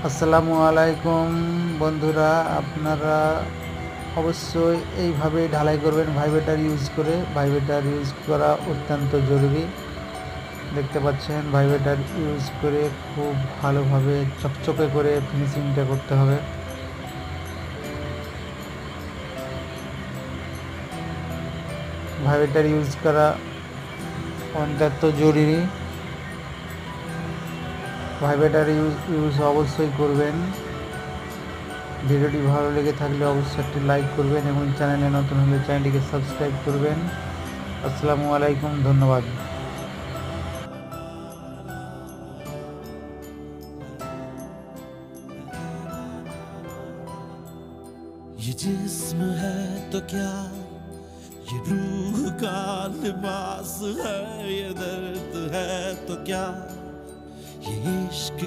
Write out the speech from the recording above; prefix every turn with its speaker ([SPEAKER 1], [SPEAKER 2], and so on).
[SPEAKER 1] আসসালামু আলাইকুম বন্ধুরা, আপনারা অবশ্যই এইভাবে ঢালাই করবেন ভাইব্রেটার ইউজ করে। ভাইব্রেটার ইউজ করা অত্যন্ত জরুরি। দেখতে পাচ্ছেন ভাইব্রেটার ইউজ করে খুব ভালোভাবে চকচকে করে ফিনিশিংটা করতে হবে। ভাইব্রেটার ইউজ করা অত্যন্ত জরুরি। ভাইব্রেটার ইউজ অবশ্যই করবেন। ভিডিওটি ভালো লেগে থাকলে অবশ্যই একটি লাইক করবেন এবং চ্যানেলে নতুন হলে চ্যানেলটিকে সাবস্ক্রাইব করবেন। আসসালামু আলাইকুম, ধন্যবাদ।
[SPEAKER 2] ये जिस्म है तो क्या, ये रूह का लिबास है, ये दर्द है तो क्या, ये इश्क